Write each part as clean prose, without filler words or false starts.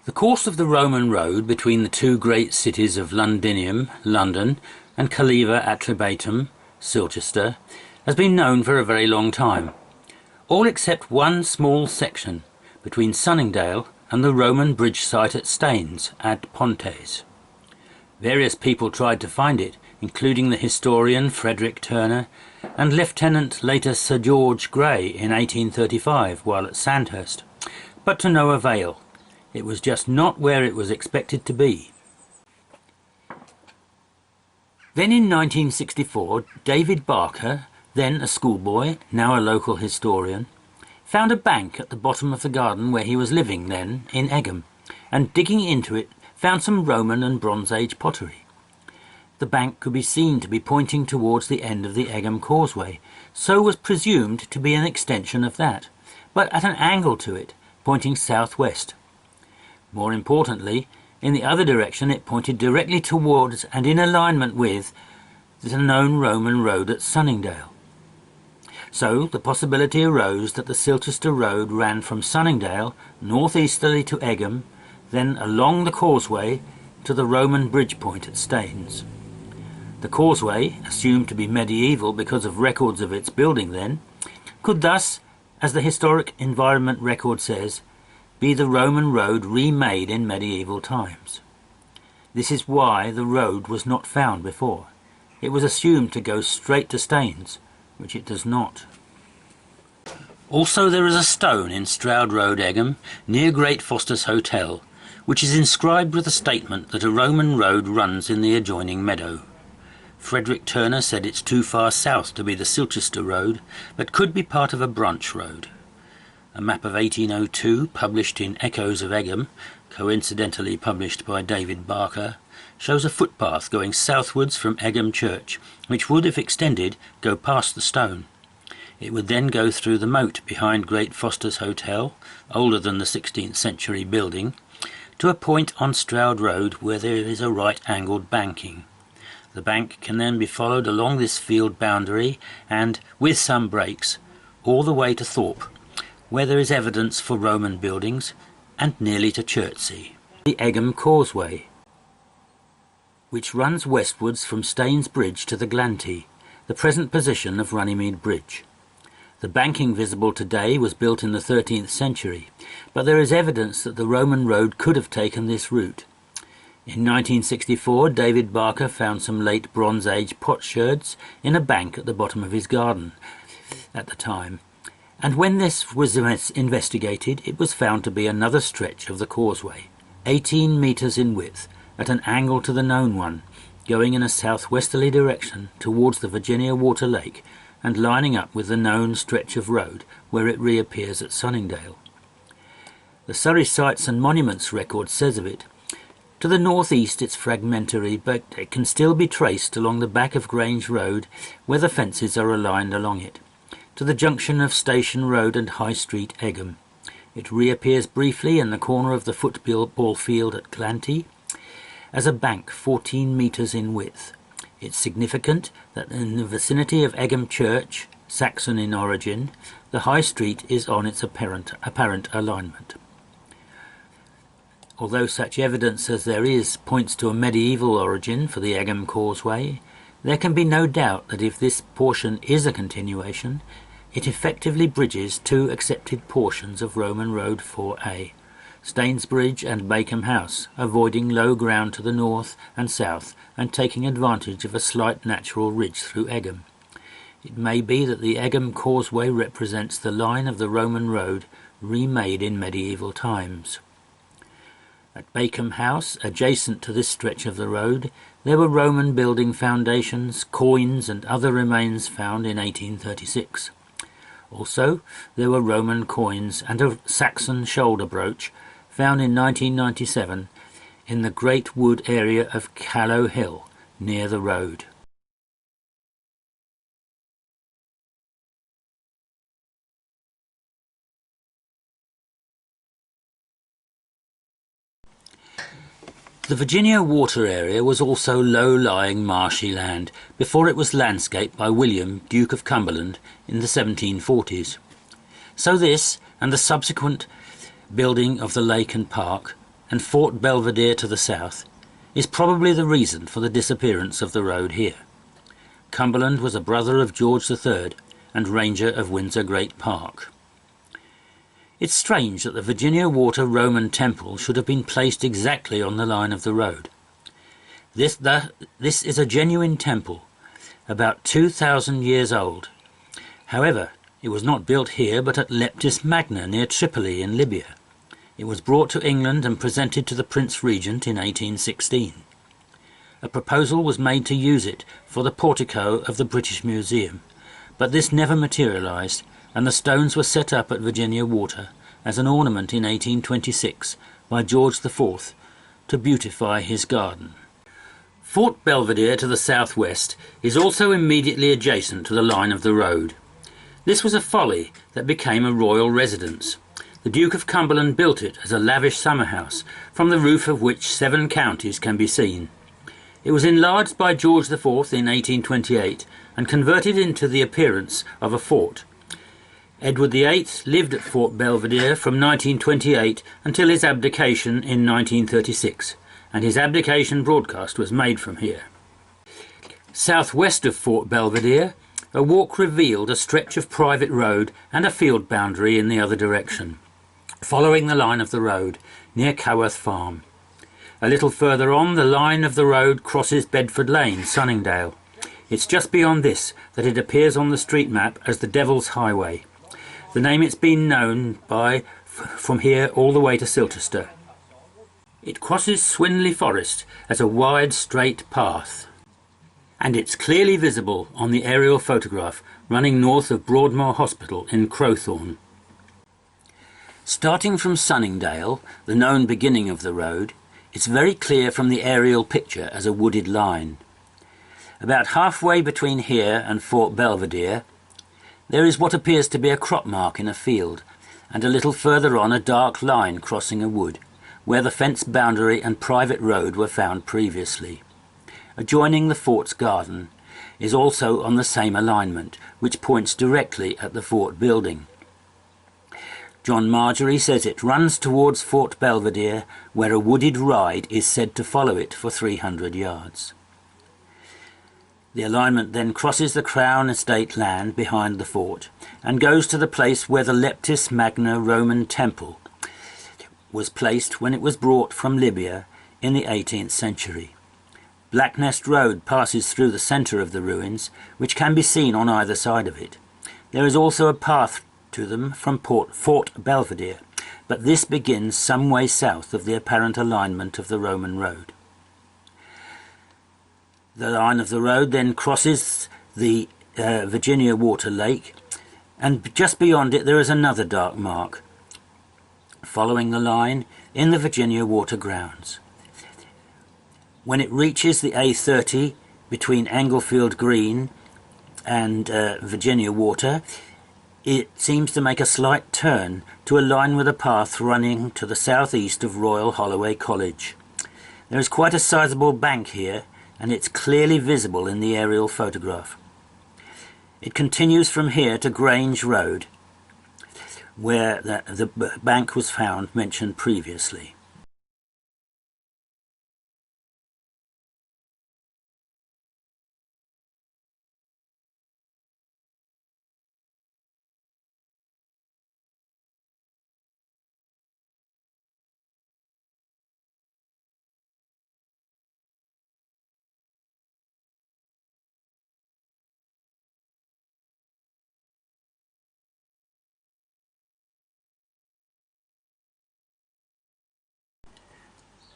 The course of the Roman road between the two great cities of Londinium, London, and Calleva, Atrebatum, Silchester, has been known for a very long time, all except one small section between Sunningdale and the Roman bridge site at Staines at Pontes. Various people tried to find it, including the historian Frederic Turner and Lieutenant later Sir George Grey in 1835 while at Sandhurst, but to no avail. It was just not where it was expected to be. Then in 1964, David Barker, then a schoolboy, now a local historian, found a bank at the bottom of the garden where he was living then in Egham, and digging into it found some Roman and Bronze Age pottery. The bank could be seen to be pointing towards the end of the Egham Causeway, so was presumed to be an extension of that, but at an angle to it, pointing southwest. More importantly, in the other direction it pointed directly towards and in alignment with the known Roman road at Sunningdale. So the possibility arose that the Silchester road ran from Sunningdale northeasterly to Egham, then along the causeway to the Roman bridge point at Staines. The causeway, assumed to be medieval because of records of its building then, could thus, as the historic environment record says, be the Roman road remade in medieval times. This is why the road was not found before. It was assumed to go straight to Staines, which it does not. Also there is a stone in Stroud Road, Egham, near Great Foster's Hotel, which is inscribed with a statement that a Roman road runs in the adjoining meadow. Frederic Turner said it's too far south to be the Silchester road, but could be part of a branch road. A map of 1802, published in Echoes of Egham, coincidentally published by David Barker, shows a footpath going southwards from Egham Church, which would, if extended, go past the stone. It would then go through the moat behind Great Foster's Hotel, older than the 16th century building, to a point on Stroud Road where there is a right-angled banking. The bank can then be followed along this field boundary and, with some breaks, all the way to Thorpe, where there is evidence for Roman buildings, and nearly to Chertsey. The Egham Causeway, which runs westwards from Staines Bridge to the Glantee, the present position of Runnymede Bridge. The banking visible today was built in the 13th century, but there is evidence that the Roman road could have taken this route. In 1964, David Barker found some late Bronze Age potsherds in a bank at the bottom of his garden at the time, and when this was investigated, it was found to be another stretch of the causeway, 18 metres in width, at an angle to the known one, going in a southwesterly direction towards the Virginia Water Lake and lining up with the known stretch of road where it reappears at Sunningdale. The Surrey Sites and Monuments record says of it, to the northeast it's fragmentary, but it can still be traced along the back of Grange Road where the fences are aligned along it, to the junction of Station Road and High Street, Egham. It reappears briefly in the corner of the football field at Glantee as a bank 14 metres in width. It's significant that in the vicinity of Egham Church, Saxon in origin, the High Street is on its apparent alignment. Although such evidence as there is points to a medieval origin for the Egham Causeway, there can be no doubt that if this portion is a continuation, it effectively bridges two accepted portions of Roman Road 4A, Staines Bridge and Bakeham House, avoiding low ground to the north and south and taking advantage of a slight natural ridge through Egham. It may be that the Egham Causeway represents the line of the Roman road remade in medieval times. At Bakeham House, adjacent to this stretch of the road, there were Roman building foundations, coins and other remains found in 1836. Also, there were Roman coins and a Saxon shoulder brooch found in 1997 in the Great Wood area of Callow Hill, near the road. The Virginia Water area was also low-lying marshy land before it was landscaped by William, Duke of Cumberland, in the 1740s. So this, and the subsequent building of the lake and park, and Fort Belvedere to the south, is probably the reason for the disappearance of the road here. Cumberland was a brother of George III and Ranger of Windsor Great Park. It's strange that the Virginia Water Roman Temple should have been placed exactly on the line of the road. This is a genuine temple, about 2,000 years old. However, it was not built here but at Leptis Magna near Tripoli in Libya. It was brought to England and presented to the Prince Regent in 1816. A proposal was made to use it for the portico of the British Museum, but this never materialised, and the stones were set up at Virginia Water as an ornament in 1826 by George IV to beautify his garden. Fort Belvedere to the southwest is also immediately adjacent to the line of the road. This was a folly that became a royal residence. The Duke of Cumberland built it as a lavish summer house, from the roof of which 7 counties can be seen. It was enlarged by George IV in 1828 and converted into the appearance of a fort. Edward VIII lived at Fort Belvedere from 1928 until his abdication in 1936, and his abdication broadcast was made from here. Southwest of Fort Belvedere, a walk revealed a stretch of private road and a field boundary in the other direction, following the line of the road near Coworth Farm. A little further on, the line of the road crosses Bedford Lane, Sunningdale. It's just beyond this that it appears on the street map as the Devil's Highway, the name it's been known by from here all the way to Silchester. It crosses Swinley Forest as a wide straight path, and it's clearly visible on the aerial photograph running north of Broadmoor Hospital in Crowthorne. Starting from Sunningdale, the known beginning of the road, it's very clear from the aerial picture as a wooded line. About halfway between here and Fort Belvedere, there is what appears to be a crop mark in a field, and a little further on a dark line crossing a wood, where the fence boundary and private road were found previously. Adjoining the fort's garden is also on the same alignment, which points directly at the fort building. John Margery says it runs towards Fort Belvedere, where a wooded ride is said to follow it for 300 yards. The alignment then crosses the Crown Estate land behind the fort and goes to the place where the Leptis Magna Roman Temple was placed when it was brought from Libya in the 18th century. Blacknest Road passes through the centre of the ruins, which can be seen on either side of it. There is also a path to them from Fort Belvedere, but this begins some way south of the apparent alignment of the Roman road. The line of the road then crosses the Virginia Water Lake, and just beyond it there is another dark mark, following the line in the Virginia Water grounds. When it reaches the A30 between Anglefield Green and Virginia Water, it seems to make a slight turn to align with a path running to the southeast of Royal Holloway College. There is quite a sizable bank here, and it's clearly visible in the aerial photograph. It continues from here to Grange Road, where the bank was found mentioned previously.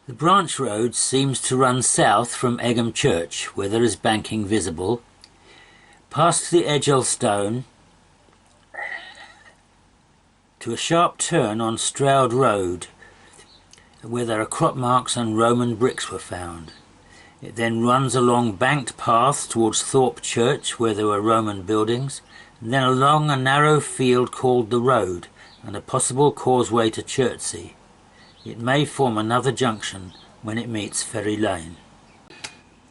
The branch road seems to run south from Egham Church, where there is banking visible, past the Edgell Stone, to a sharp turn on Stroud Road, where there are crop marks and Roman bricks were found. It then runs along banked paths towards Thorpe Church, where there were Roman buildings, and then along a narrow field called the Road, and a possible causeway to Chertsey. It may form another junction when it meets Ferry Lane.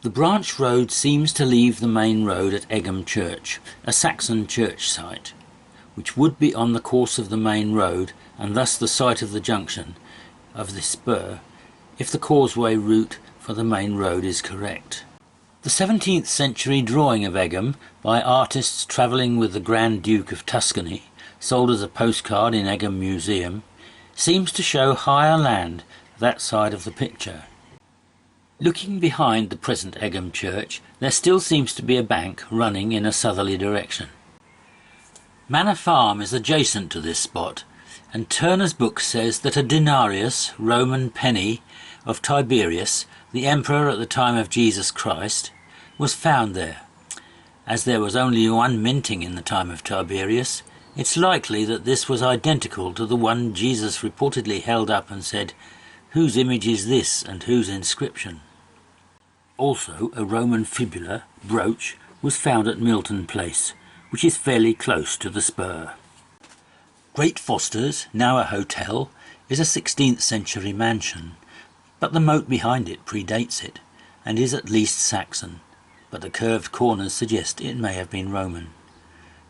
The branch road seems to leave the main road at Egham Church, a Saxon church site, which would be on the course of the main road and thus the site of the junction of this spur, if the causeway route for the main road is correct. The 17th century drawing of Egham by artists travelling with the Grand Duke of Tuscany, sold as a postcard in Egham Museum, seems to show higher land that side of the picture. Looking behind the present Egham Church, there still seems to be a bank running in a southerly direction. Manor Farm is adjacent to this spot, and Turner's book says that a denarius, Roman penny, of Tiberius, the emperor at the time of Jesus Christ, was found there. As there was only one minting in the time of Tiberius, it's likely that this was identical to the one Jesus reportedly held up and said, "Whose image is this and whose inscription?" Also, a Roman fibula, brooch, was found at Milton Place, which is fairly close to the spur. Great Foster's, now a hotel, is a 16th century mansion, but the moat behind it predates it, and is at least Saxon, but the curved corners suggest it may have been Roman.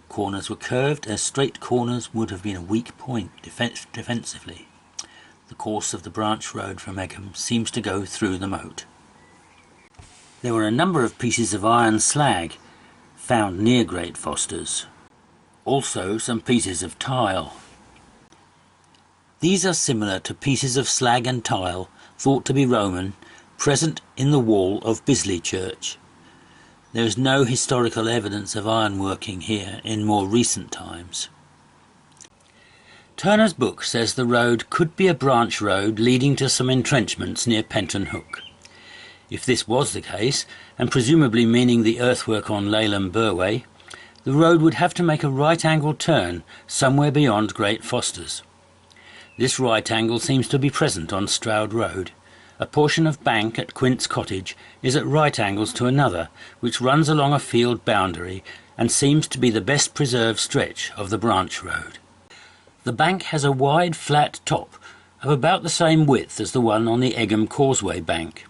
Corners were curved as straight corners would have been a weak point defensively. The course of the branch road from Egham seems to go through the moat. There were a number of pieces of iron slag found near Great Foster's. Also some pieces of tile. These are similar to pieces of slag and tile thought to be Roman, present in the wall of Bisley Church. There is no historical evidence of ironworking here in more recent times. Turner's book says the road could be a branch road leading to some entrenchments near Penton Hook. If this was the case, and presumably meaning the earthwork on Laleham Burway, the road would have to make a right-angle turn somewhere beyond Great Foster's. This right angle seems to be present on Stroud Road. A portion of bank at Quint's Cottage is at right angles to another, which runs along a field boundary and seems to be the best preserved stretch of the branch road. The bank has a wide flat top of about the same width as the one on the Egham Causeway bank.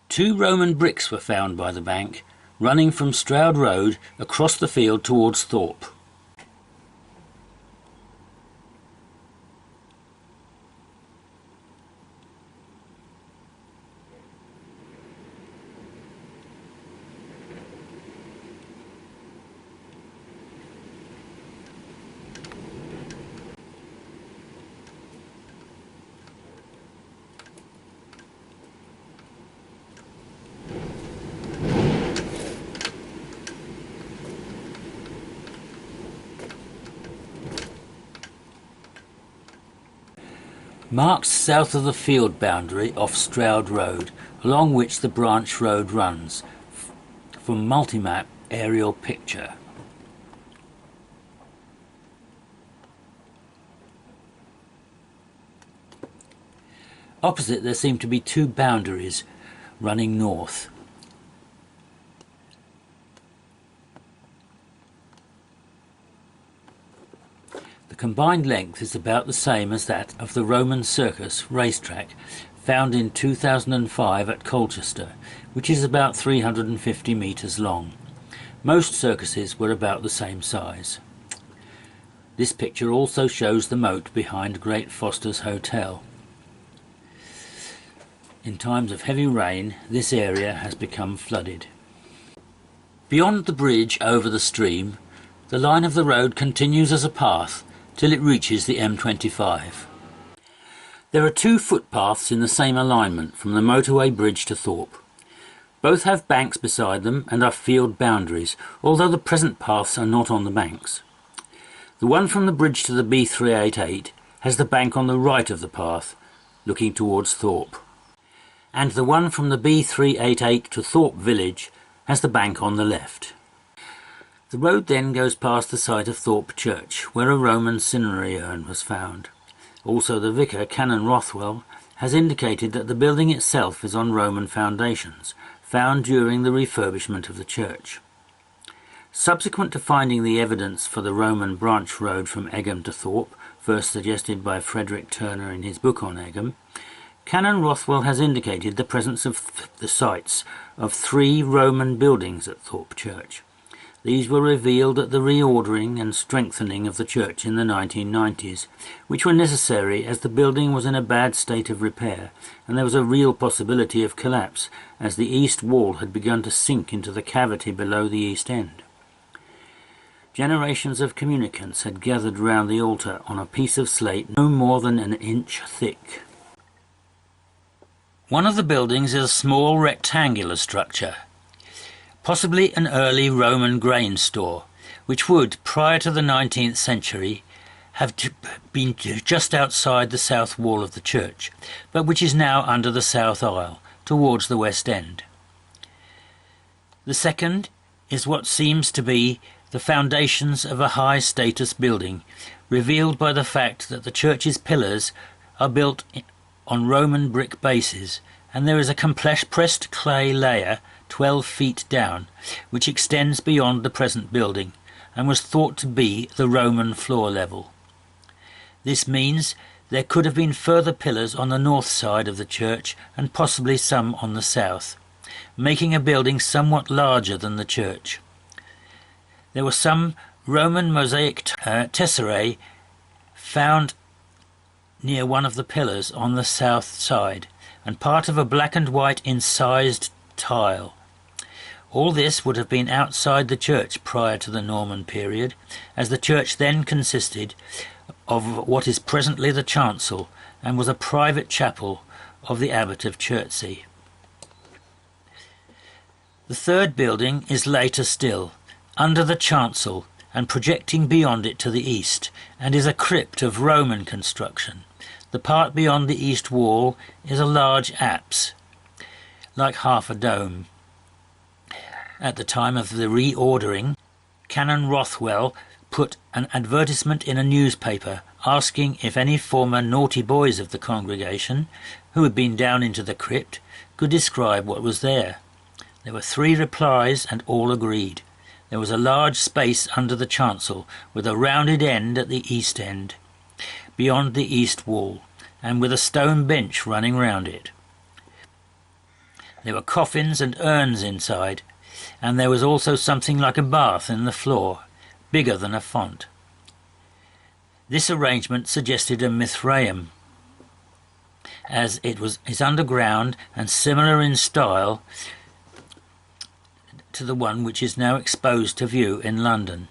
2 Roman bricks were found by the bank, running from Stroud Road across the field towards Thorpe. Marks south of the field boundary off Stroud Road, along which the branch road runs, from multimap aerial picture. Opposite there seem to be 2 boundaries running north. The combined length is about the same as that of the Roman circus racetrack found in 2005 at Colchester, which is about 350 metres long. Most circuses were about the same size. This picture also shows the moat behind Great Foster's Hotel. In times of heavy rain, this area has become flooded. Beyond the bridge over the stream, the line of the road continues as a path till it reaches the M25. There are 2 footpaths in the same alignment from the motorway bridge to Thorpe. Both have banks beside them and are field boundaries, although the present paths are not on the banks. The one from the bridge to the B388 has the bank on the right of the path, looking towards Thorpe, and the one from the B388 to Thorpe village has the bank on the left. The road then goes past the site of Thorpe Church, where a Roman cinerary urn was found. Also the vicar, Canon Rothwell, has indicated that the building itself is on Roman foundations, found during the refurbishment of the church. Subsequent to finding the evidence for the Roman branch road from Egham to Thorpe, first suggested by Frederic Turner in his book on Egham, Canon Rothwell has indicated the presence of the sites of 3 Roman buildings at Thorpe Church. These were revealed at the reordering and strengthening of the church in the 1990s, which were necessary as the building was in a bad state of repair, and there was a real possibility of collapse, as the east wall had begun to sink into the cavity below the east end. Generations of communicants had gathered round the altar on a piece of slate no more than an inch thick. One of the buildings is a small rectangular structure, possibly an early Roman grain store, which would, prior to the 19th century, have been just outside the south wall of the church, but which is now under the south aisle, towards the west end. The second is what seems to be the foundations of a high-status building, revealed by the fact that the church's pillars are built on Roman brick bases, and there is a compressed clay layer 12 feet down, which extends beyond the present building, and was thought to be the Roman floor level. This means there could have been further pillars on the north side of the church, and possibly some on the south, making a building somewhat larger than the church. There were some Roman mosaic tesserae found near one of the pillars on the south side, and part of a black and white incised tile. All this would have been outside the church prior to the Norman period, as the church then consisted of what is presently the chancel, and was a private chapel of the abbot of Chertsey. The third building is later still, under the chancel and projecting beyond it to the east, and is a crypt of Roman construction. The part beyond the east wall is a large apse, like half a dome. At the time of the reordering, Canon Rothwell put an advertisement in a newspaper asking if any former naughty boys of the congregation, who had been down into the crypt, could describe what was there. There were 3 replies, and all agreed. There was a large space under the chancel, with a rounded end at the east end, beyond the east wall, and with a stone bench running round it. There were coffins and urns inside, and there was also something like a bath in the floor, bigger than a font. This arrangement suggested a Mithraeum, as it is underground and similar in style to the one which is now exposed to view in London.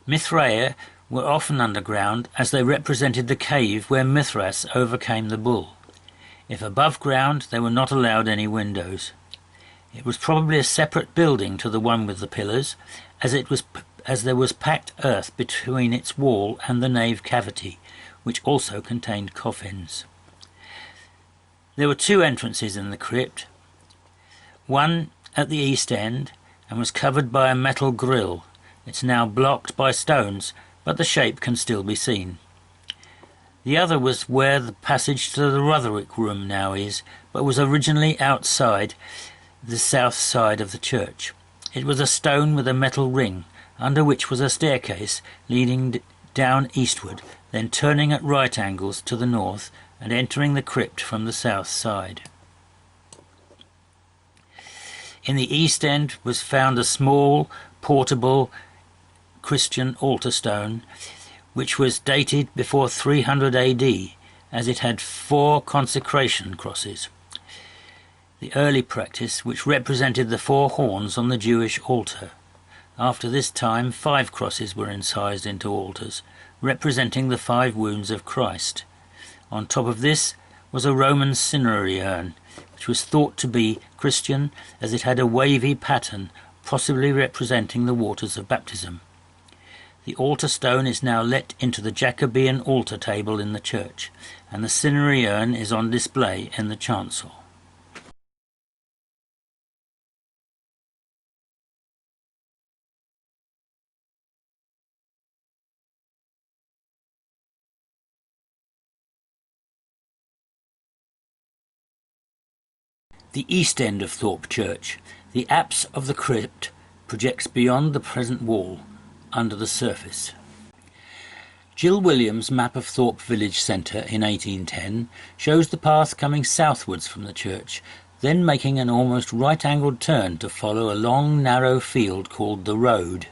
Mithraea were often underground, as they represented the cave where Mithras overcame the bull. If above ground, they were not allowed any windows. It was probably a separate building to the one with the pillars, as there was packed earth between its wall and the nave cavity, which also contained coffins. There were 2 entrances in the crypt, one at the east end, and was covered by a metal grille. It's now blocked by stones, but the shape can still be seen. The other was where the passage to the Rotherwick room now is, but was originally outside the south side of the church. It was a stone with a metal ring, under which was a staircase leading down eastward, then turning at right angles to the north and entering the crypt from the south side. In the east end was found a small, portable Christian altar stone, which was dated before 300 AD, as it had 4 consecration crosses, the early practice which represented the 4 horns on the Jewish altar. After this time, 5 crosses were incised into altars, representing the 5 wounds of Christ. On top of this was a Roman cinerary urn, which was thought to be Christian, as it had a wavy pattern, possibly representing the waters of baptism. The altar stone is now let into the Jacobean altar table in the church, and the cinerary urn is on display in the chancel. The east end of Thorpe Church, the apse of the crypt, projects beyond the present wall, under the surface. Gill Williams' map of Thorpe village centre in 1810 shows the path coming southwards from the church, then making an almost right-angled turn to follow a long narrow field called the road.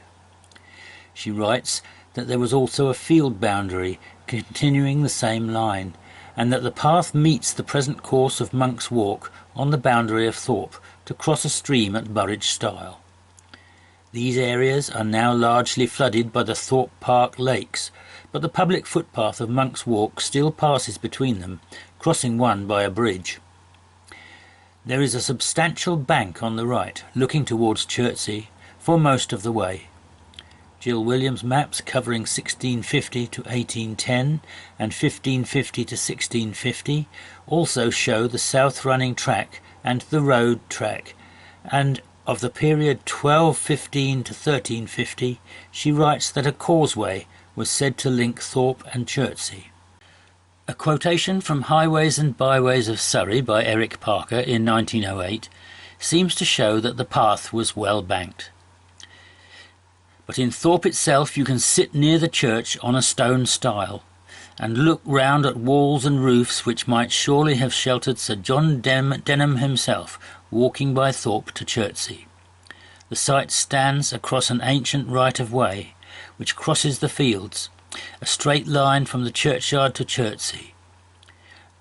She writes that there was also a field boundary continuing the same line, and that the path meets the present course of Monk's Walk on the boundary of Thorpe to cross a stream at Burridge Stile. These areas are now largely flooded by the Thorpe Park lakes, but the public footpath of Monk's Walk still passes between them, crossing one by a bridge. There is a substantial bank on the right, looking towards Chertsey, for most of the way. Gill Williams' maps covering 1650 to 1810 and 1550 to 1650 also show the south-running track and the road track, and of the period 1215 to 1350 she writes that a causeway was said to link Thorpe and Chertsey. A quotation from Highways and Byways of Surrey by Eric Parker in 1908 seems to show that the path was well banked. But in Thorpe itself you can sit near the church on a stone stile, and look round at walls and roofs which might surely have sheltered Sir John Denham himself, walking by Thorpe to Chertsey. The site stands across an ancient right-of-way, which crosses the fields, a straight line from the churchyard to Chertsey.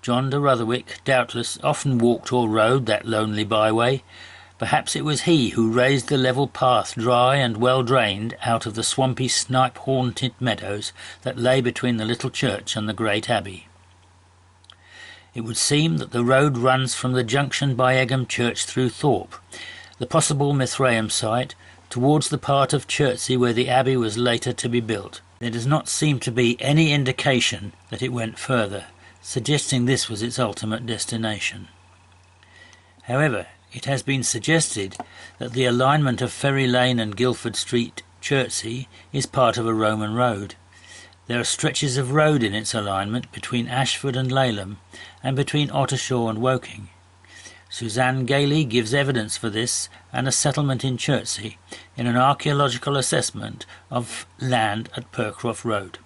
John de Rotherwick, doubtless, often walked or rode that lonely byway. Perhaps it was he who raised the level path dry and well drained out of the swampy snipe-haunted meadows that lay between the little church and the great abbey. It would seem that the road runs from the junction by Egham Church through Thorpe, the possible Mithraeum site, towards the part of Chertsey where the abbey was later to be built. There does not seem to be any indication that it went further, suggesting this was its ultimate destination. However, it has been suggested that the alignment of Ferry Lane and Guildford Street, Chertsey, is part of a Roman road. There are stretches of road in its alignment between Ashford and Laleham, and between Ottershaw and Woking. Suzanne Gailey gives evidence for this and a settlement in Chertsey in an archaeological assessment of land at Percroft Road.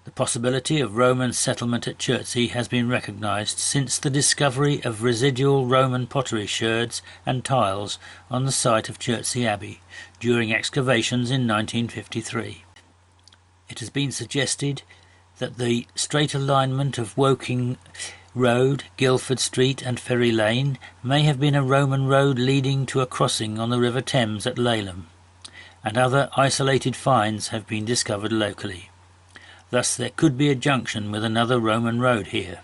The possibility of Roman settlement at Chertsey has been recognised since the discovery of residual Roman pottery sherds and tiles on the site of Chertsey Abbey during excavations in 1953. It has been suggested that the straight alignment of Woking Road, Guildford Street and Ferry Lane may have been a Roman road leading to a crossing on the River Thames at Laleham, and other isolated finds have been discovered locally. Thus there could be a junction with another Roman road here.